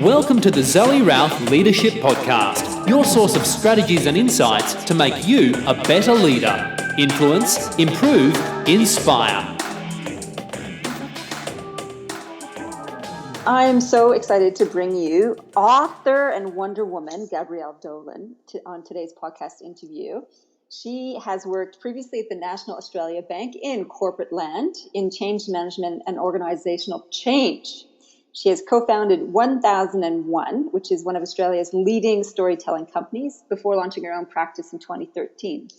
Welcome to the Zoe Routh Leadership Podcast, your source of strategies and insights to make you a better leader. Influence, improve, inspire. I am so excited to bring you author and Wonder Woman, Gabrielle Dolan, on today's podcast interview. She has worked previously at the National Australia Bank in corporate land, in change management and organizational change. She has co-founded 1001, which is one of Australia's leading storytelling companies, before launching her own practice in 2013.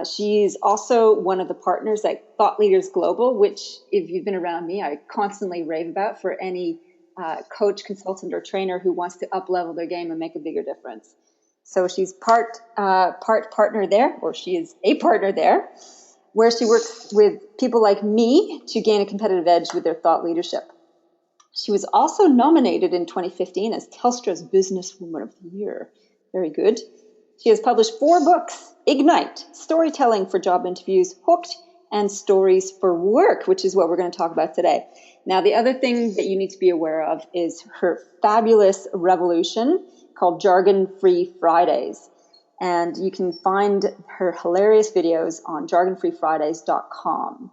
She's also one of the partners at Thought Leaders Global, which, if you've been around me, I constantly rave about for any coach, consultant, or trainer who wants to up-level their game and make a bigger difference. So she's part partner there, or she is a partner there, where she works with people like me to gain a competitive edge with their thought leadership. She was also nominated in 2015 as Telstra's Businesswoman of the Year. Very good. She has published 4 books: Ignite, Storytelling for Job Interviews, Hooked, and Stories for Work, which is what we're going to talk about today. Now, the other thing that you need to be aware of is her fabulous revolution called Jargon-Free Fridays. And you can find her hilarious videos on jargonfreefridays.com.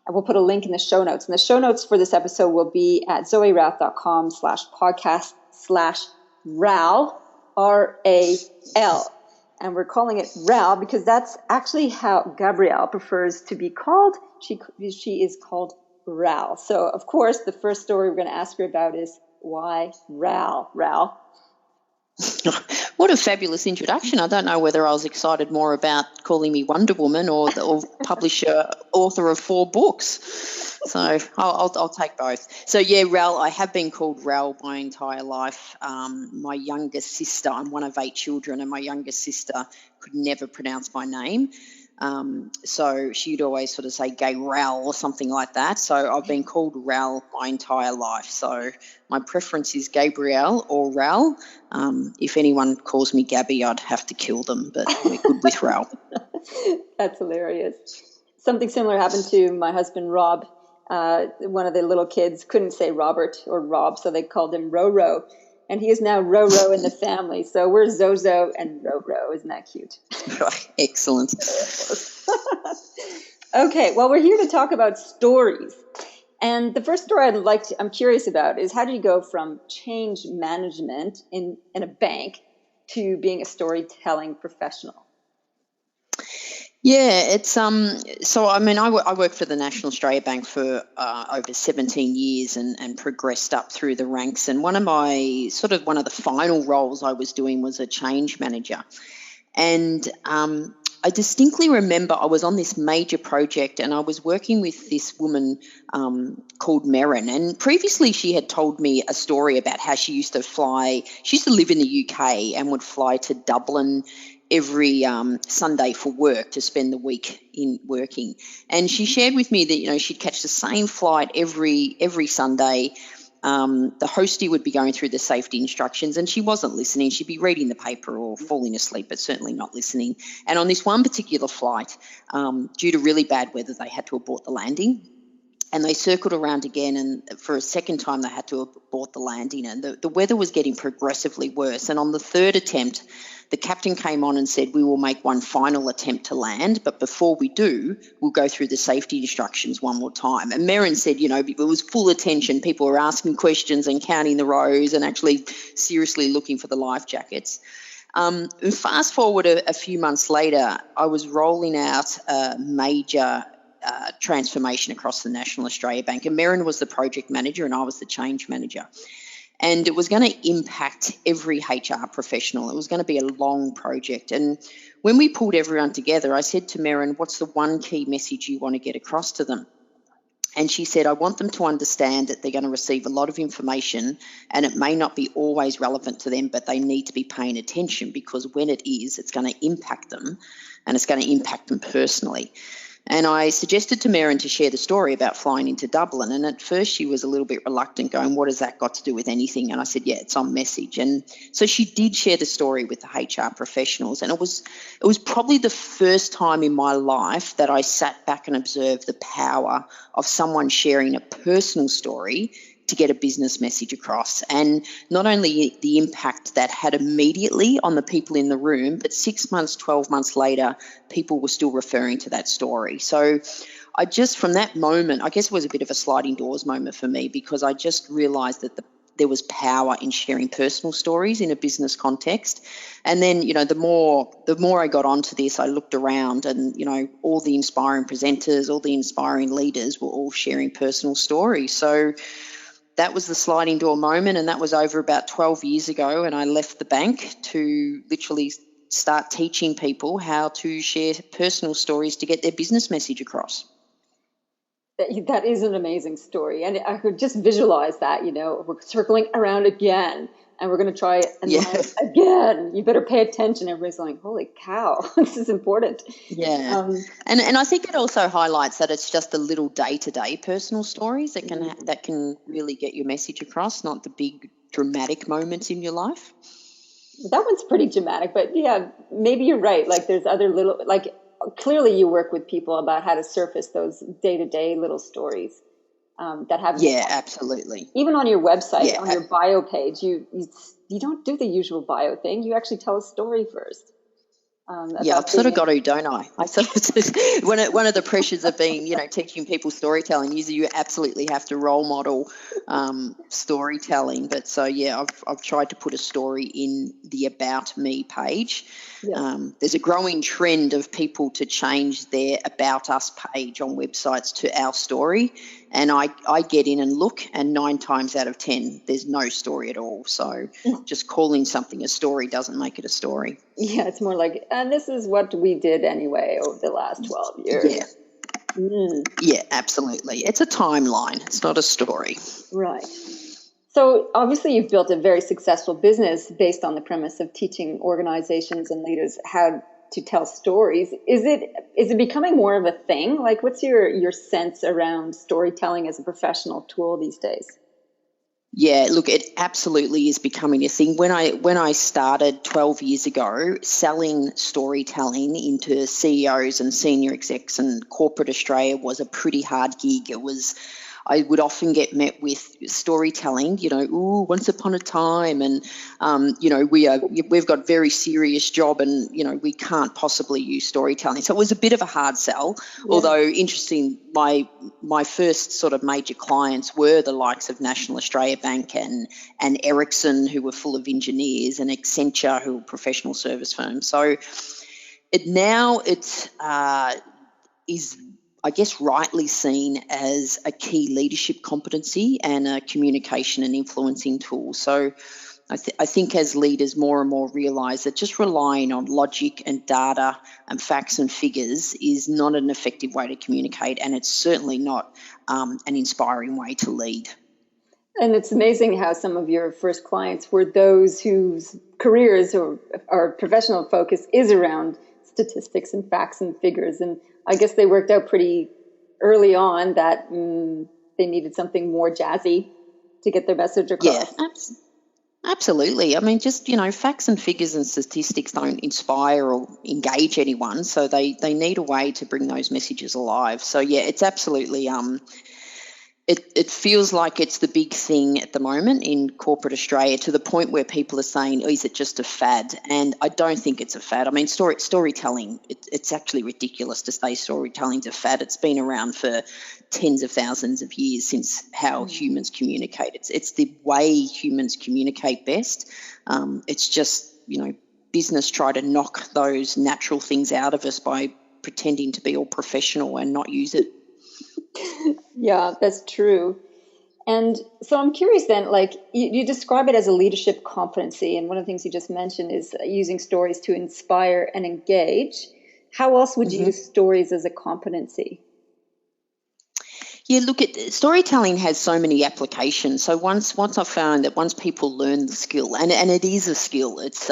And we'll put a link in the show notes. And the show notes for this episode will be at zoerouth.com/podcast/RAL, R-A-L. And we're calling it Ral because that's actually how Gabrielle prefers to be called. She is called Ral. So, of course, the first story we're going to ask her about is why Ral? Ral? What a fabulous introduction. I don't know whether I was excited more about calling me Wonder Woman or publisher, author of 4 books. So I'll take both. So, yeah, Ral, I have been called Ral my entire life. My youngest sister, I'm one of 8 children, and my youngest sister could never pronounce my name. So she'd always sort of say Gabrielle or something like that. So I've been called Ral my entire life. So my preference is Gabrielle or Ral. If anyone calls me Gabby, I'd have to kill them, but we're good with Ral. That's hilarious. Something similar happened to my husband, Rob. One of the little kids couldn't say Robert or Rob, so they called him Roro. And he is now Roro in the family. So we're Zozo and Roro. Isn't that cute? Excellent. Okay, well, we're here to talk about stories. And the first story I'm curious about is, how did you go from change management in a bank to being a storytelling professional? Yeah, it's so I mean, I worked for the National Australia Bank for over 17 years and progressed up through the ranks. And one of the final roles I was doing was a change manager. And I distinctly remember I was on this major project and I was working with this woman called Merrin. And previously she had told me a story about how she used to live in the UK and would fly to Dublin every Sunday for work to spend the week in working. And she shared with me that, she'd catch the same flight every Sunday. The hostie would be going through the safety instructions and she wasn't listening. She'd be reading the paper or falling asleep, but certainly not listening. And on this one particular flight, due to really bad weather, they had to abort the landing. And they circled around again, and for a second time they had to abort the landing. And the weather was getting progressively worse. And on the 3rd attempt, the captain came on and said, "We will make one final attempt to land, but before we do, we'll go through the safety instructions one more time." And Merrin said, it was full attention. People were asking questions and counting the rows and actually seriously looking for the life jackets. And fast forward a few months later, I was rolling out a major transformation across the National Australia Bank. And Merrin was the project manager and I was the change manager. And it was going to impact every HR professional. It was going to be a long project. And when we pulled everyone together, I said to Merrin, "What's the one key message you want to get across to them?" And she said, "I want them to understand that they're going to receive a lot of information and it may not be always relevant to them, but they need to be paying attention because when it is, it's going to impact them and it's going to impact them personally." And I suggested to Merrin to share the story about flying into Dublin. And at first she was a little bit reluctant, going, "What has that got to do with anything?" And I said, "Yeah, it's on message." And so she did share the story with the HR professionals. And it was probably the first time in my life that I sat back and observed the power of someone sharing a personal story to get a business message across. And not only the impact that had immediately on the people in the room, but 6 months, 12 months later, people were still referring to that story. So I just, from that moment, I guess it was a bit of a sliding doors moment for me, because I just realised that there was power in sharing personal stories in a business context. And then, the more I got onto this, I looked around and, all the inspiring presenters, all the inspiring leaders were all sharing personal stories. So that was the sliding door moment, and that was over about 12 years ago. And I left the bank to literally start teaching people how to share personal stories to get their business message across. That is an amazing story. And I could just visualize that, we're circling around again and we're going to try it again. You better pay attention. Everybody's going, holy cow, this is important. Yeah. And I think it also highlights that it's just the little day-to-day personal stories that can really get your message across, not the big dramatic moments in your life. That one's pretty dramatic, but yeah, maybe you're right. Like there's other little, like, clearly you work with people about how to surface those day-to-day little stories that have absolutely. Even on your website, on your bio page, you don't do the usual bio thing. You actually tell a story first. I've sort of got to, don't I? I sort of one of the pressures of being, teaching people storytelling is you absolutely have to role model storytelling. But so I've tried to put a story in the About Me page. Yeah. There's a growing trend of people to change their About Us page on websites to Our Story, and I get in and look, and 9 times out of 10 there's no story at all. So just calling something a story doesn't make it a story. Yeah, it's more like, and this is what we did anyway over the last 12 years. Yeah. Yeah, absolutely. It's a timeline. It's not a story. Right. So obviously you've built a very successful business based on the premise of teaching organizations and leaders how to tell stories. Is it becoming more of a thing? Like, what's your sense around storytelling as a professional tool these days? Yeah, look, it absolutely is becoming a thing. When I started 12 years ago, selling storytelling into CEOs and senior execs and corporate Australia was a pretty hard gig. I would often get met with storytelling, once upon a time, and we've got a very serious job, and we can't possibly use storytelling. So it was a bit of a hard sell. Yeah. Although interesting, my first sort of major clients were the likes of National Australia Bank and Ericsson, who were full of engineers, and Accenture, who were professional service firms. So it is, I guess, rightly seen as a key leadership competency and a communication and influencing tool. So I think as leaders more and more realise that just relying on logic and data and facts and figures is not an effective way to communicate, and it's certainly not an inspiring way to lead. And it's amazing how some of your first clients were those whose careers or professional focus is around statistics and facts and figures. And I guess they worked out pretty early on that they needed something more jazzy to get their message across. Yeah, absolutely. I mean, just, facts and figures and statistics don't inspire or engage anyone. So they need a way to bring those messages alive. So, yeah, it's absolutely It feels like it's the big thing at the moment in corporate Australia, to the point where people are saying, is it just a fad? And I don't think it's a fad. I mean, storytelling, it's actually ridiculous to say storytelling's a fad. It's been around for tens of thousands of years since how humans communicate. It's the way humans communicate best. It's just, business try to knock those natural things out of us by pretending to be all professional and not use it. Yeah, that's true. And so I'm curious then, like you describe it as a leadership competency. And one of the things you just mentioned is using stories to inspire and engage. How else would you use stories as a competency? Yeah, look, storytelling has so many applications. So once I found that once people learn the skill, and it is a skill, it's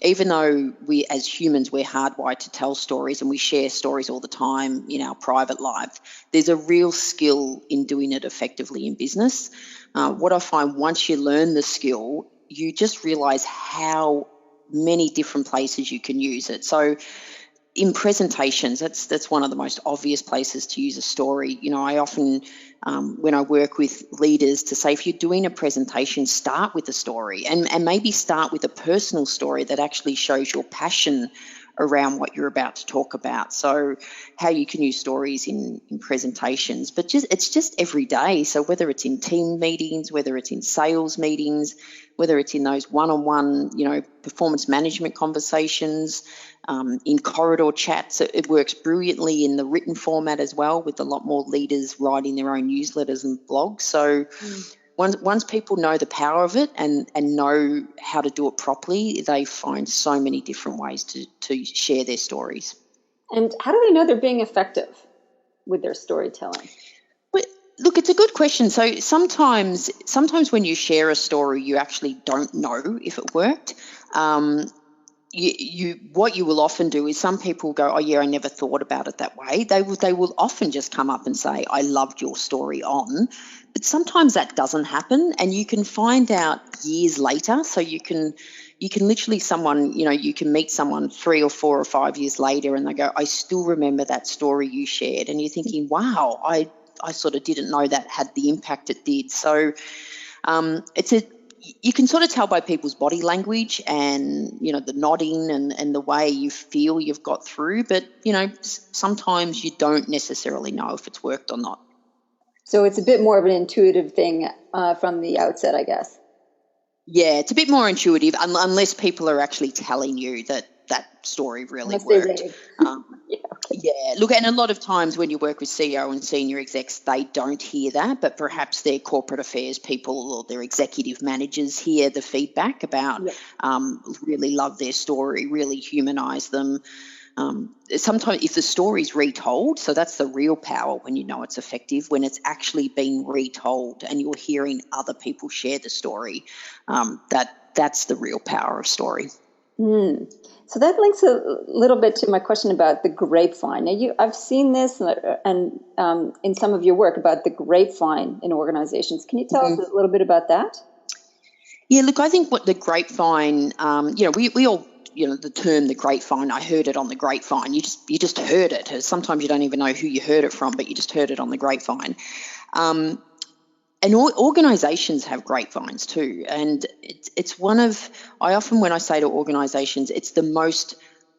even though we as humans we're hardwired to tell stories and we share stories all the time in our private life, there's a real skill in doing it effectively in business. What I find, once you learn the skill, you just realise how many different places you can use it. So in presentations, that's one of the most obvious places to use a story. I often, when I work with leaders, to say, if you're doing a presentation, start with a story and maybe start with a personal story that actually shows your passion around what you're about to talk about. So how you can use stories in presentations, but it's just every day. So whether it's in team meetings, whether it's in sales meetings, whether it's in those one-on-one, performance management conversations, in corridor chats, it works brilliantly in the written format as well, with a lot more leaders writing their own newsletters and blogs. So once people know the power of it and know how to do it properly, they find so many different ways to share their stories. And how do they know they're being effective with their storytelling? But look, it's a good question. So sometimes when you share a story, you actually don't know if it worked. What you will often do is, some people go, oh yeah, I never thought about it that way. They will often just come up and say, I loved your story on. But sometimes that doesn't happen, and you can find out years later. So you can literally you can meet someone 3 or 4 or 5 years later and they go, I still remember that story you shared. And you're thinking, wow, I sort of didn't know that had the impact it did. So you can sort of tell by people's body language and, the nodding and the way you feel you've got through. But, sometimes you don't necessarily know if it's worked or not. So it's a bit more of an intuitive thing from the outset, I guess. Yeah, it's a bit more intuitive unless people are actually telling you that story really worked. Yeah, look, and a lot of times when you work with CEO and senior execs, they don't hear that, but perhaps their corporate affairs people or their executive managers hear the feedback about really love their story, really humanise them. Sometimes if the story's retold, so that's the real power when you know it's effective, when it's actually been retold and you're hearing other people share the story, that's the real power of story. So that links a little bit to my question about the grapevine. Now, I've seen this and in some of your work about the grapevine in organizations. Can you tell us a little bit about that? Yeah, look, I think what the grapevine, we all, the term the grapevine, I heard it on the grapevine. You just heard it. Sometimes you don't even know who you heard it from, but you just heard it on the grapevine. And organisations have grapevines too. And it's I often, when I say to organisations, it's the most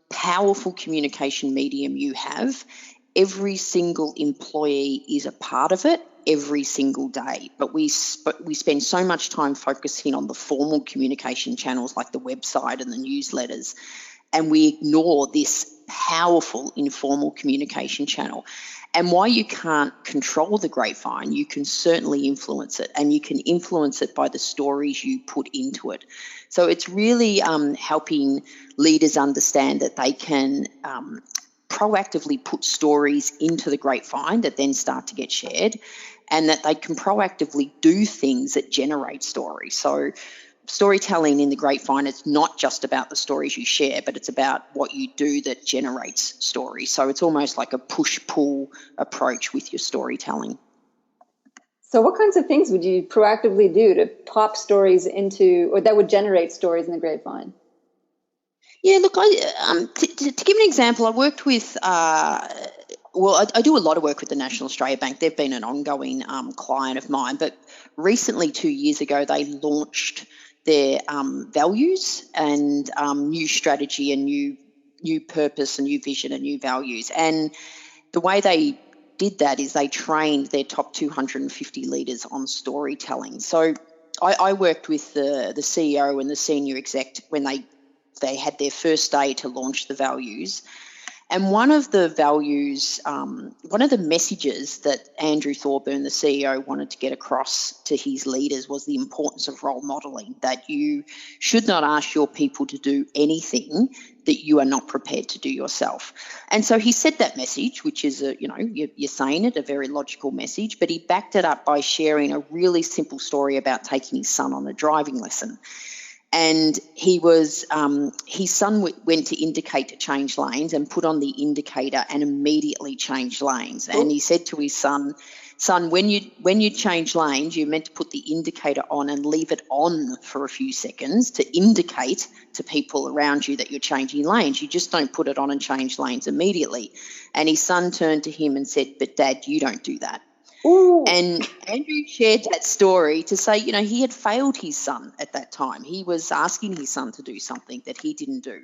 powerful communication medium you have. Every single employee is a part of it every single day. But we spend so much time focusing on the formal communication channels like the website and the newsletters, and we ignore this powerful informal communication channel. And while you can't control the grapevine, you can certainly influence it, and you can influence it by the stories you put into it. So it's really helping leaders understand that they can proactively put stories into the grapevine that then start to get shared, and that they can proactively do things that generate stories. So storytelling in the grapevine, it's not just about the stories you share, but it's about what you do that generates stories. So it's almost like a push-pull approach with your storytelling. So what kinds of things would you proactively do to pop stories into, or that would generate stories in the grapevine? Yeah, look, to give an example, I worked with, I do a lot of work with the National Australia Bank. They've been an ongoing client of mine, but recently, 2 years ago, they launched their values and new strategy and new purpose and new vision and new values. And the way they did that is they trained their top 250 leaders on storytelling. So I worked with the CEO and the senior exec when they had their first day to launch the values. And one of the values, one of the messages that Andrew Thorburn, the CEO, wanted to get across to his leaders was the importance of role modelling, that you should not ask your people to do anything that you are not prepared to do yourself. And so he said that message, which is, you're saying it, a very logical message, but he backed it up by sharing a really simple story about taking his son on a driving lesson. And his son went to indicate to change lanes and put on the indicator and immediately changed lanes. And he said to his son, son, when you change lanes, you're meant to put the indicator on and leave it on for a few seconds to indicate to people around you that you're changing lanes. You just don't put it on and change lanes immediately. And his son turned to him and said, but Dad, you don't do that. Ooh. And Andrew shared that story to say, he had failed his son at that time. He was asking his son to do something that he didn't do.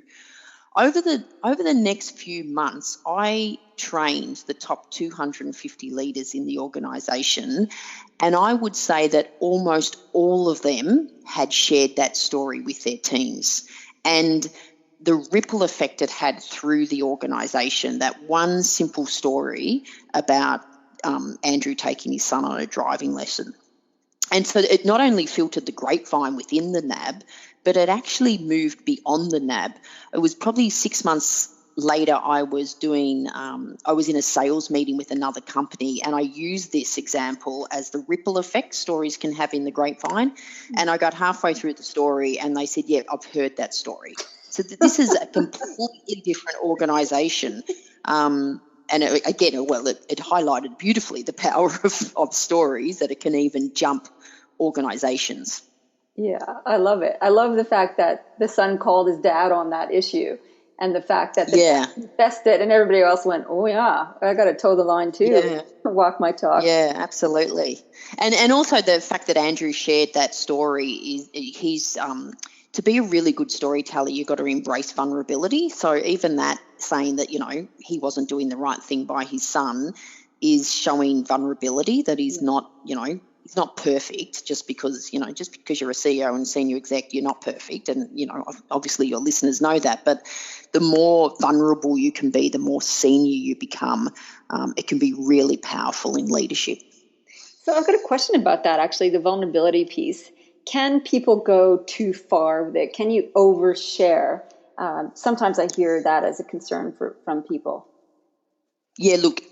Over the next few months, I trained the top 250 leaders in the organisation, and I would say that almost all of them had shared that story with their teams. And the ripple effect it had through the organisation, that one simple story about Andrew taking his son on a driving lesson. And so it not only filtered the grapevine within the NAB, but it actually moved beyond the NAB. It was probably 6 months later I was in a sales meeting with another company, and I used this example as the ripple effect stories can have in the grapevine. And I got halfway through the story and they said, yeah, I've heard that story. So this is a completely different organisation. And it highlighted beautifully the power of stories, that it can even jump organisations. Yeah, I love it. I love the fact that the son called his dad on that issue, and the fact that the dad confessed it and everybody else went, oh yeah, I got to toe the line too, walk my talk. Yeah, absolutely. And also the fact that Andrew shared that story is he's to be a really good storyteller, you've got to embrace vulnerability. So even that, saying that, he wasn't doing the right thing by his son, is showing vulnerability, that he's not, he's not perfect just because you're a CEO and senior exec, you're not perfect. And, obviously your listeners know that. But the more vulnerable you can be, the more senior you become. It can be really powerful in leadership. So I've got a question about that, actually, the vulnerability piece. Can people go too far with it? Can you overshare? Sometimes I hear that as a concern from people. Yeah, look,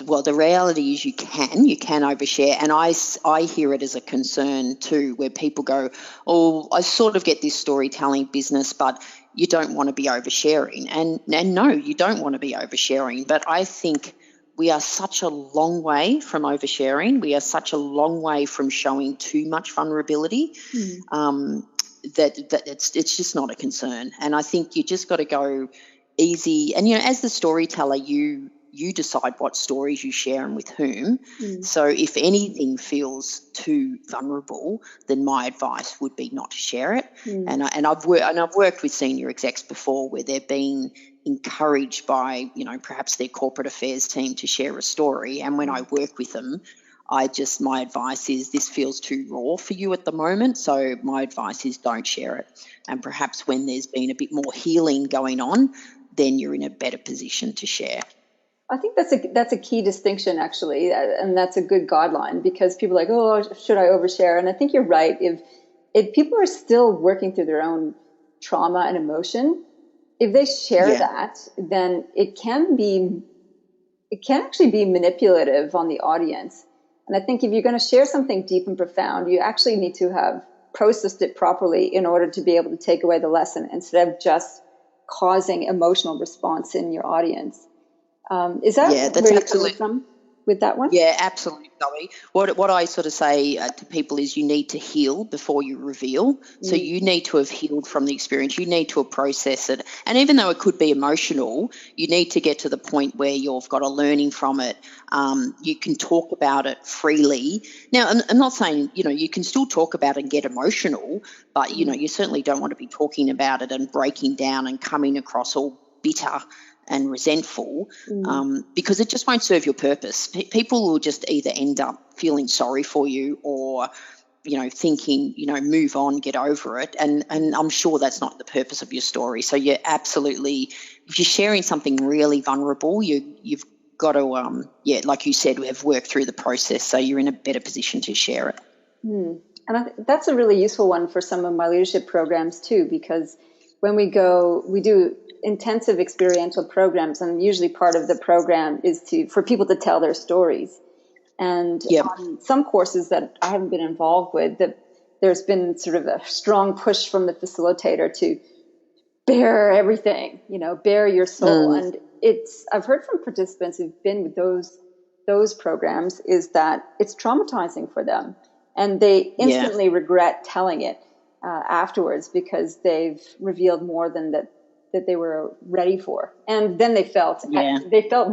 well, the reality is you can overshare. And I hear it as a concern too, where people go, oh, I sort of get this storytelling business, but you don't want to be oversharing. And no, you don't want to be oversharing. But I think we are such a long way from oversharing. We are such a long way from showing too much vulnerability that it's just not a concern. And I think you just got to go easy. And, as the storyteller, you decide what stories you share and with whom. So if anything feels too vulnerable, then my advice would be not to share it. And I've worked with senior execs before where they've been encouraged by, perhaps their corporate affairs team to share a story. And when I work with them, my advice is, this feels too raw for you at the moment. So my advice is, don't share it. And perhaps when there's been a bit more healing going on, then you're in a better position to share. I think that's a key distinction, actually, and that's a good guideline, because people are like, oh, should I overshare? And I think you're right. If people are still working through their own trauma and emotion, if they share that, then it can actually be manipulative on the audience. And I think if you're going to share something deep and profound, you actually need to have processed it properly in order to be able to take away the lesson, instead of just causing emotional response in your audience. Is that where you're coming from with that one? Yeah, absolutely, Zoe. What I sort of say to people is, you need to heal before you reveal. So you need to have healed from the experience. You need to have processed it. And even though it could be emotional, you need to get to the point where you've got a learning from it. You can talk about it freely. Now, I'm not saying, you can still talk about it and get emotional, but, you certainly don't want to be talking about it and breaking down and coming across all bitter and resentful, because it just won't serve your purpose. People will just either end up feeling sorry for you, or, thinking, move on, get over it. And I'm sure that's not the purpose of your story. So you're absolutely, if you're sharing something really vulnerable, you've got to, like you said, we have worked through the process, so you're in a better position to share it. And I think that's a really useful one for some of my leadership programs too, because when we do intensive experiential programs, and usually part of the program is for people to tell their stories. And on some courses that I haven't been involved with, there's been sort of a strong push from the facilitator to bear everything, bare your soul. And I've heard from participants who've been with those those programs is that it's traumatizing for them, and they instantly regret telling it afterwards because they've revealed more than that they were ready for, and then they felt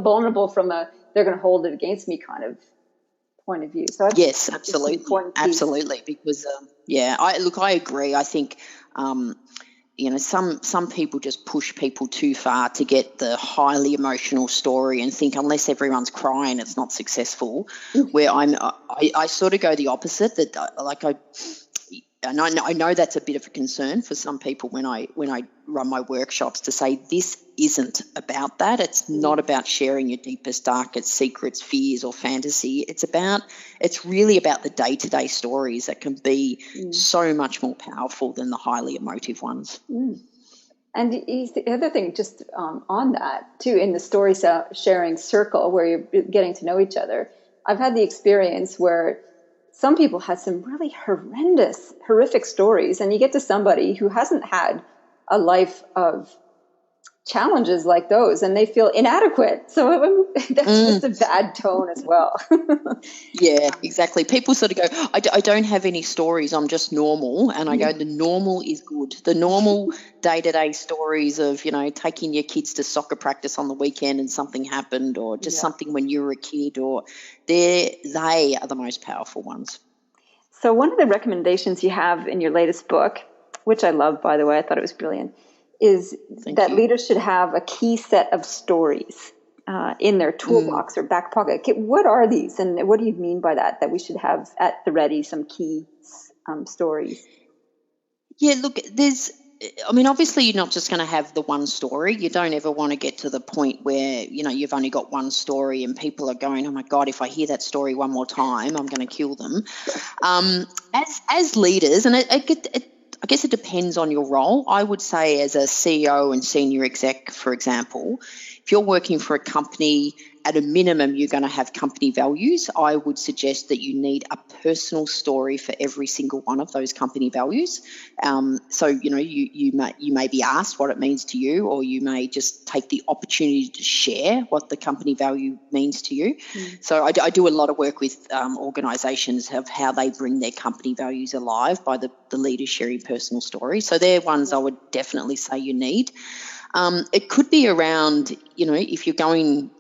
vulnerable from a they're going to hold it against me kind of point of view. So yes, absolutely, because I agree. I think some people just push people too far to get the highly emotional story and think unless everyone's crying, it's not successful. Where I sort of go the opposite. That I know that's a bit of a concern for some people when I run my workshops, to say this isn't about that. It's not about sharing your deepest, darkest secrets, fears or fantasy. It's really about the day-to-day stories that can be so much more powerful than the highly emotive ones. And the other thing, just on that too, in the story sharing circle where you're getting to know each other, I've had the experience where some people had some really horrific stories, and you get to somebody who hasn't had a life of challenges like those, and they feel inadequate. So that's just a bad tone as well. Yeah, exactly. People sort of go, I don't have any stories, I'm just normal. And I go, the normal is good. The normal day-to-day stories of, taking your kids to soccer practice on the weekend and something happened, or just something when you were a kid, or they are the most powerful ones. So one of the recommendations you have in your latest book, which I love, by the way, I thought it was brilliant, is that leaders should have a key set of stories in their toolbox or back pocket. What are these, and what do you mean by that we should have at the ready some key stories? Yeah, look, obviously you're not just going to have the one story. You don't ever want to get to the point where, you've only got one story and people are going, oh my God, if I hear that story one more time, I'm going to kill them. As leaders, and I guess it depends on your role. I would say as a CEO and senior exec, for example, if you're working for a company, at a minimum, you're going to have company values. I would suggest that you need a personal story for every single one of those company values. So, you may be asked what it means to you, or you may just take the opportunity to share what the company value means to you. So I do a lot of work with organisations of how they bring their company values alive by the leaders sharing personal stories. So they're ones I would definitely say you need. It could be around, if you're going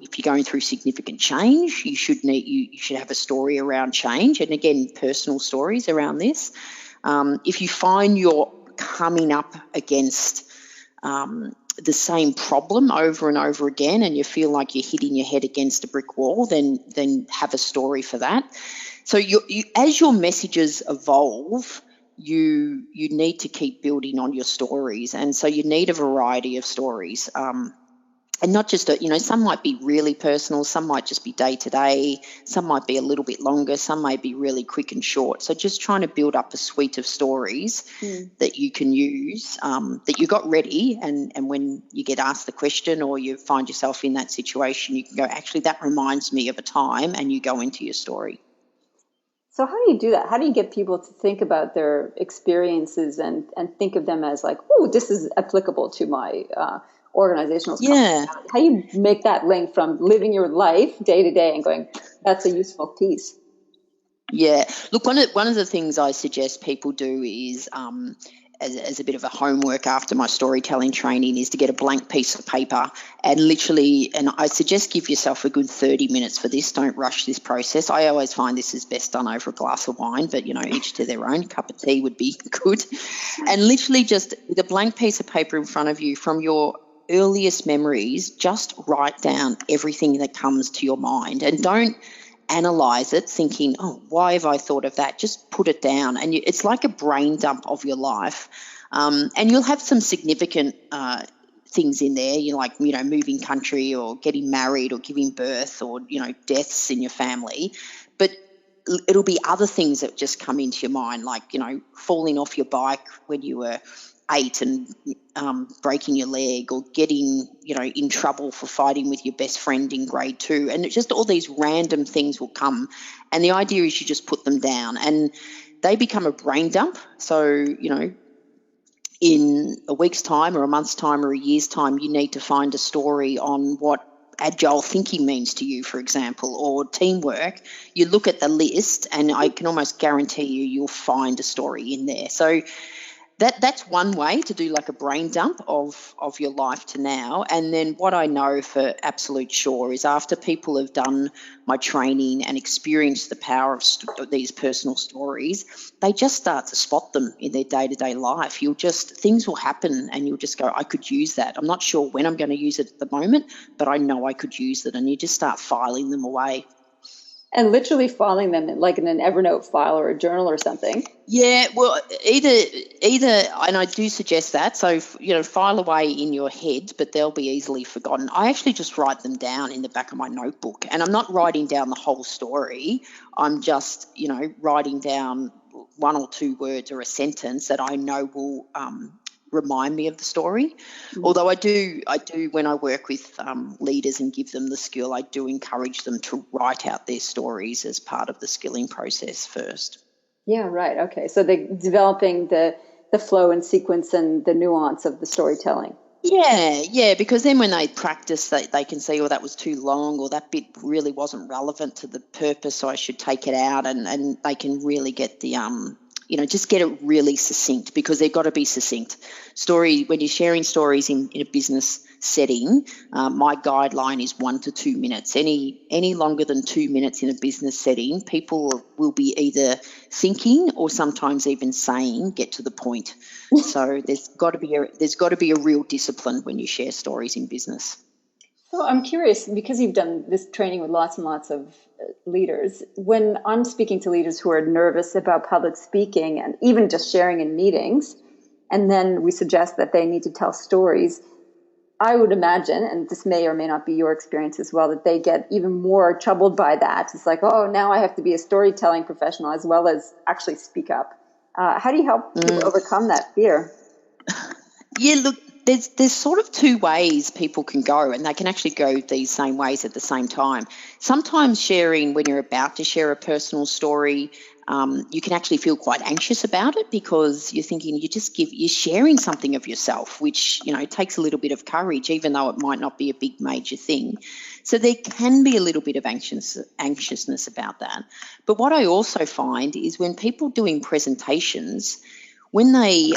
through significant change, you should have a story around change, and again, personal stories around this. If you find you're coming up against the same problem over and over again, and you feel like you're hitting your head against a brick wall, then have a story for that. So as your messages evolve, you need to keep building on your stories, and so you need a variety of stories, and not just some might be really personal, some might just be day to day, some might be a little bit longer, some may be really quick and short. So just trying to build up a suite of stories that you can use, that you got ready, and when you get asked the question or you find yourself in that situation, you can go, actually that reminds me of a time, and you go into your story. So how do you do that? How do you get people to think about their experiences and think of them as like, oh, this is applicable to my organizational company? Yeah. How do you make that link from living your life day to day and going, that's a useful piece? Yeah. Look, one of the things I suggest people do is, as a bit of a homework after my storytelling training, is to get a blank piece of paper and literally, and I suggest give yourself a good 30 minutes for this. Don't rush this process. I always find this is best done over a glass of wine, but, each to their own. Cup of tea would be good. And literally just with a blank piece of paper in front of you, from your earliest memories, just write down everything that comes to your mind, and don't analyze it thinking, oh, why have I thought of that? Just put it down, and it's like a brain dump of your life, and you'll have some significant things in there, moving country or getting married or giving birth or deaths in your family, but it'll be other things that just come into your mind, like falling off your bike when you were 8 and breaking your leg, or getting in trouble for fighting with your best friend in grade 2, and it's just all these random things will come, and the idea is you just put them down and they become a brain dump. So in a week's time or a month's time or a year's time, you need to find a story on what agile thinking means to you, for example, or teamwork, you look at the list and I can almost guarantee you'll find a story in there. So that's one way to do like a brain dump of your life to now. And then what I know for absolute sure is after people have done my training and experienced the power of these personal stories, they just start to spot them in their day-to-day life. Things will happen and you'll just go, I could use that. I'm not sure when I'm going to use it at the moment, but I know I could use it. And you just start filing them away. And literally filing them like in an Evernote file or a journal or something. Yeah, well, either, and I do suggest that. So, file away in your head, but they'll be easily forgotten. I actually just write them down in the back of my notebook, and I'm not writing down the whole story. I'm just, writing down one or two words or a sentence that I know will remind me of the story. Although I do when I work with leaders and give them the skill, I do encourage them to write out their stories as part of the skilling process first. Yeah, right. Okay. So they're developing the flow and sequence and the nuance of the storytelling. Yeah, because then when they practice, they can see, that was too long, or that bit really wasn't relevant to the purpose, so I should take it out, and they can really get the just get it really succinct, because they've got to be succinct. When you're sharing stories in a business setting, my guideline is 1 to 2 minutes. Any longer than 2 minutes in a business setting, people will be either thinking or sometimes even saying, get to the point. So there's got to be a real discipline when you share stories in business. So I'm curious, because you've done this training with lots and lots of leaders, when I'm speaking to leaders who are nervous about public speaking and even just sharing in meetings, and then we suggest that they need to tell stories, I would imagine, and this may or may not be your experience as well, that they get even more troubled by that. It's like, oh, now I have to be a storytelling professional as well as actually speak up. How do you help people overcome that fear? Yeah, look, there's sort of two ways people can go, and they can actually go these same ways at the same time. Sometimes sharing, when you're about to share a personal story, you can actually feel quite anxious about it, because you're thinking you're sharing something of yourself, which, takes a little bit of courage, even though it might not be a big major thing. So there can be a little bit of anxiousness about that. But what I also find is when people doing presentations, when they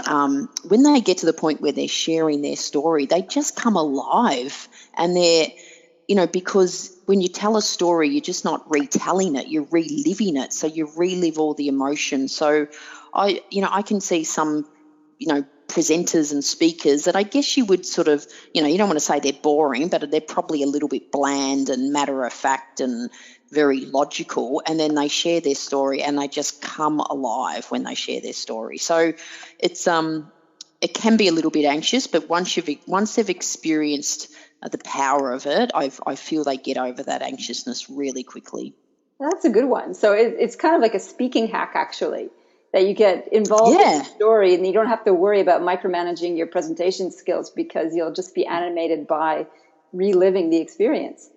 get to the point where they're sharing their story, they just come alive, and they're, because when you tell a story, you're just not retelling it, you're reliving it. So you relive all the emotions. So I can see some, presenters and speakers that I guess you would sort of, you don't want to say they're boring, but they're probably a little bit bland and matter of fact and very logical, and then they share their story and they just come alive when they share their story. So it's it can be a little bit anxious, but once they've experienced the power of it, I feel they get over that anxiousness really quickly. That's a good one. So it's kind of like a speaking hack, actually, that you get involved in the story and you don't have to worry about micromanaging your presentation skills, because you'll just be animated by reliving the experience.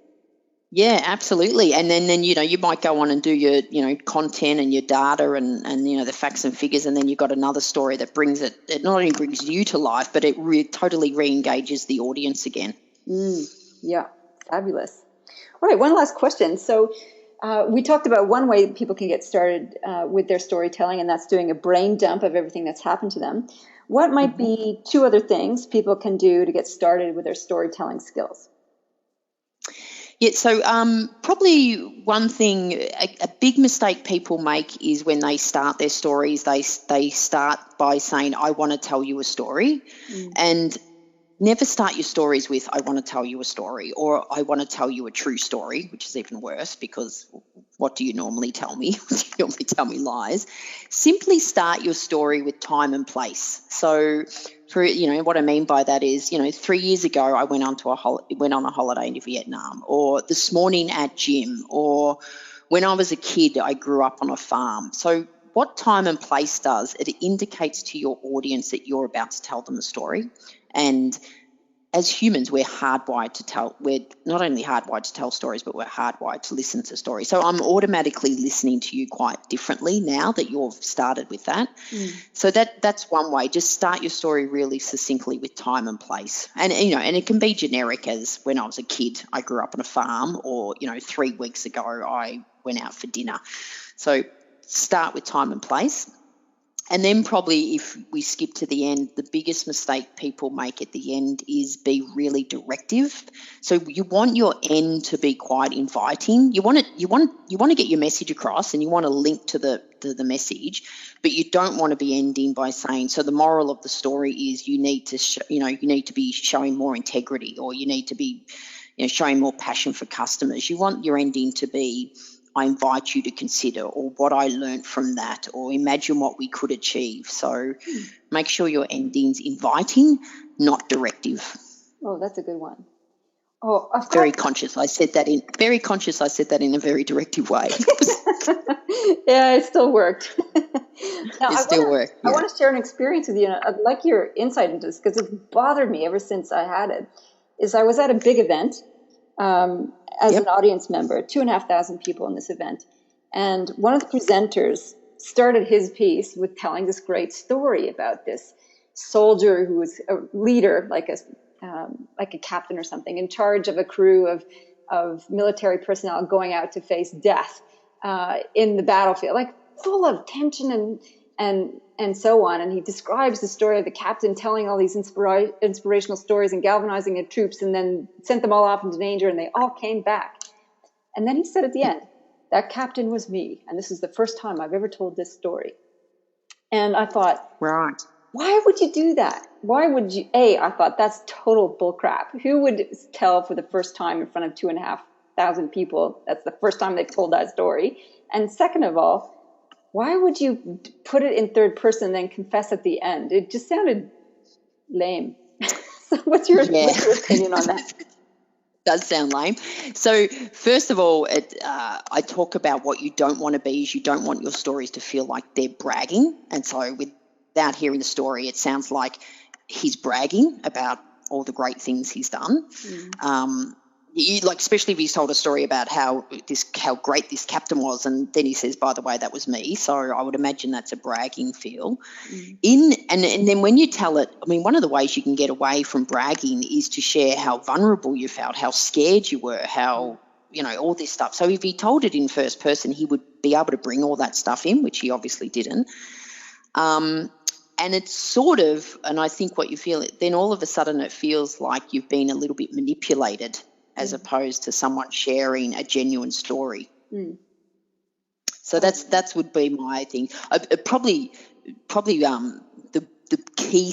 Yeah, absolutely. And then you might go on and do your, content and your data and the facts and figures, and then you've got another story that it not only brings you to life, but it totally re-engages the audience again. Yeah, fabulous. All right, one last question. So we talked about one way people can get started with their storytelling, and that's doing a brain dump of everything that's happened to them. What might be two other things people can do to get started with their storytelling skills? Yeah, so probably one thing, a big mistake people make is when they start their stories, they start by saying, I want to tell you a story. And never start your stories with, I want to tell you a story, or I want to tell you a true story, which is even worse, because what do you normally tell me? You normally tell me lies. Simply start your story with time and place. So what I mean by that is, 3 years ago, I went on a holiday in Vietnam, or this morning at gym, or when I was a kid, I grew up on a farm. So what time and place does, it indicates to your audience that you're about to tell them a story. And as humans, we're hardwired to tell. We're not only hardwired to tell stories, but we're hardwired to listen to stories. So I'm automatically listening to you quite differently now that you've started with that. So that's one way. Just start your story really succinctly with time and place, and it can be generic as when I was a kid, I grew up on a farm, or 3 weeks ago I went out for dinner. So start with time and place. And then probably if we skip to the end, the biggest mistake people make at the end is be really directive. So you want your end to be quite inviting. You want to get your message across, and you want to link to the message, but you don't want to be ending by saying, so the moral of the story is you need to be showing more integrity, or you need to be showing more passion for customers. You want your ending to be, I invite you to consider, or what I learned from that, or imagine what we could achieve. So make sure your ending's inviting, not directive. Oh, that's a good one. Oh, of course. Very conscious. I said that in a very directive way. Yeah, it still worked. Now, worked. Yeah. I want to share an experience with you. And I'd like your insight into this, because it's bothered me ever since I had it. I was at a big event, as an audience member, 2,500 people in this event. And one of the presenters started his piece with telling this great story about this soldier who was a leader, like a captain or something, in charge of a crew of military personnel going out to face death in the battlefield, like full of tension and so on. And he describes the story of the captain telling all these inspirational stories and galvanizing the troops, and then sent them all off into danger, and they all came back. And then he said at the end, that captain was me, and this is the first time I've ever told this story. And I thought, right, why would you do that? Why would you? I thought, that's total bullcrap. Who would tell for the first time in front of 2,500 people? That's the first time they've told that story. And second of all, why would you put it in third person and then confess at the end? It just sounded lame. So what's your opinion on that? Does sound lame. So first of all, I talk about what you don't want to be is you don't want your stories to feel like they're bragging. And so without hearing the story, it sounds like he's bragging about all the great things he's done. Especially if he's told a story about how great this captain was, and then he says, by the way, that was me. So I would imagine that's a bragging feel. And then when you tell it, I mean, one of the ways you can get away from bragging is to share how vulnerable you felt, how scared you were, how, all this stuff. So if he told it in first person, he would be able to bring all that stuff in, which he obviously didn't. And it's sort of, and I think what you feel, then all of a sudden it feels like you've been a little bit manipulated, as opposed to someone sharing a genuine story. So that's would be my thing. Probably the key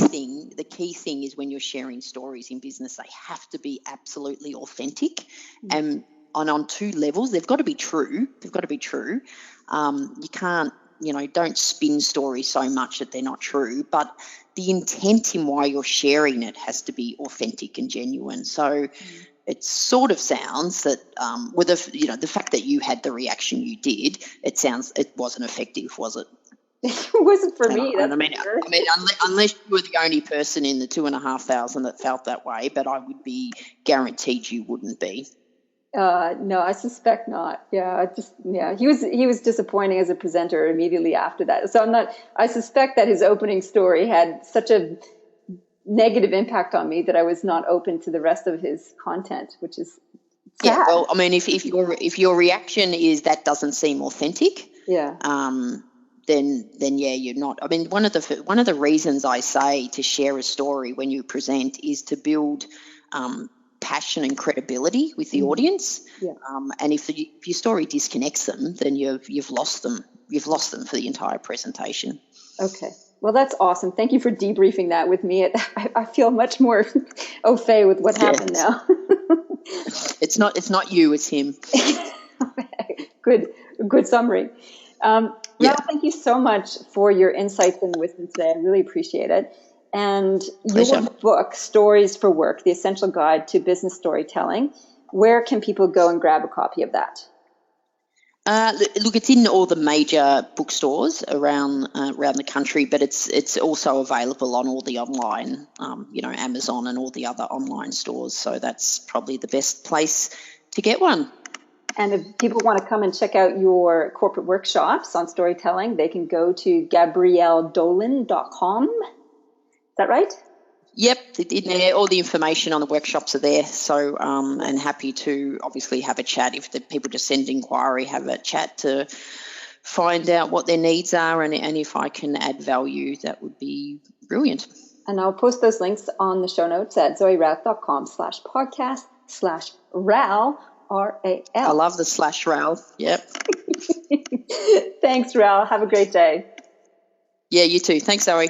thing is when you're sharing stories in business, they have to be absolutely authentic, and on two levels. They've got to be true. You can't, don't spin stories so much that they're not true, but the intent in why you're sharing it has to be authentic and genuine. So it sort of sounds that with the fact that you had the reaction you did, it wasn't effective, was it? It wasn't for me. I mean, unless you were the only person in the 2,500 that felt that way, but I would be guaranteed you wouldn't be. No, I suspect not. He was disappointing as a presenter immediately after that. So I suspect that his opening story had such a negative impact on me that I was not open to the rest of his content, which is sad. Yeah. Well, I mean, if your reaction is that doesn't seem authentic, then you're not. I mean, one of the reasons I say to share a story when you present is to build passion and credibility with the audience. And if your story disconnects them, then you've lost them. You've lost them for the entire presentation. Okay. Well, that's awesome. Thank you for debriefing that with me. I feel much more au fait with what happened now. It's not you, it's him. Good summary. Ral, thank you so much for your insights and wisdom today. I really appreciate it. And your book, Stories for Work, The Essential Guide to Business Storytelling, where can people go and grab a copy of that? Look, it's in all the major bookstores around the country, but it's also available on all the online, Amazon and all the other online stores. So that's probably the best place to get one. And if people want to come and check out your corporate workshops on storytelling, they can go to GabrielleDolan.com. Is that right? Yep, in there, all the information on the workshops are there. So, and happy to obviously have a chat if the people just send inquiry, have a chat to find out what their needs are, and if I can add value, that would be brilliant. And I'll post those links on the show notes at zoerouth.com/podcast/Ral, RAL. I love the /Ral. Yep. Thanks, Ral. Have a great day. Yeah, you too. Thanks, Zoe.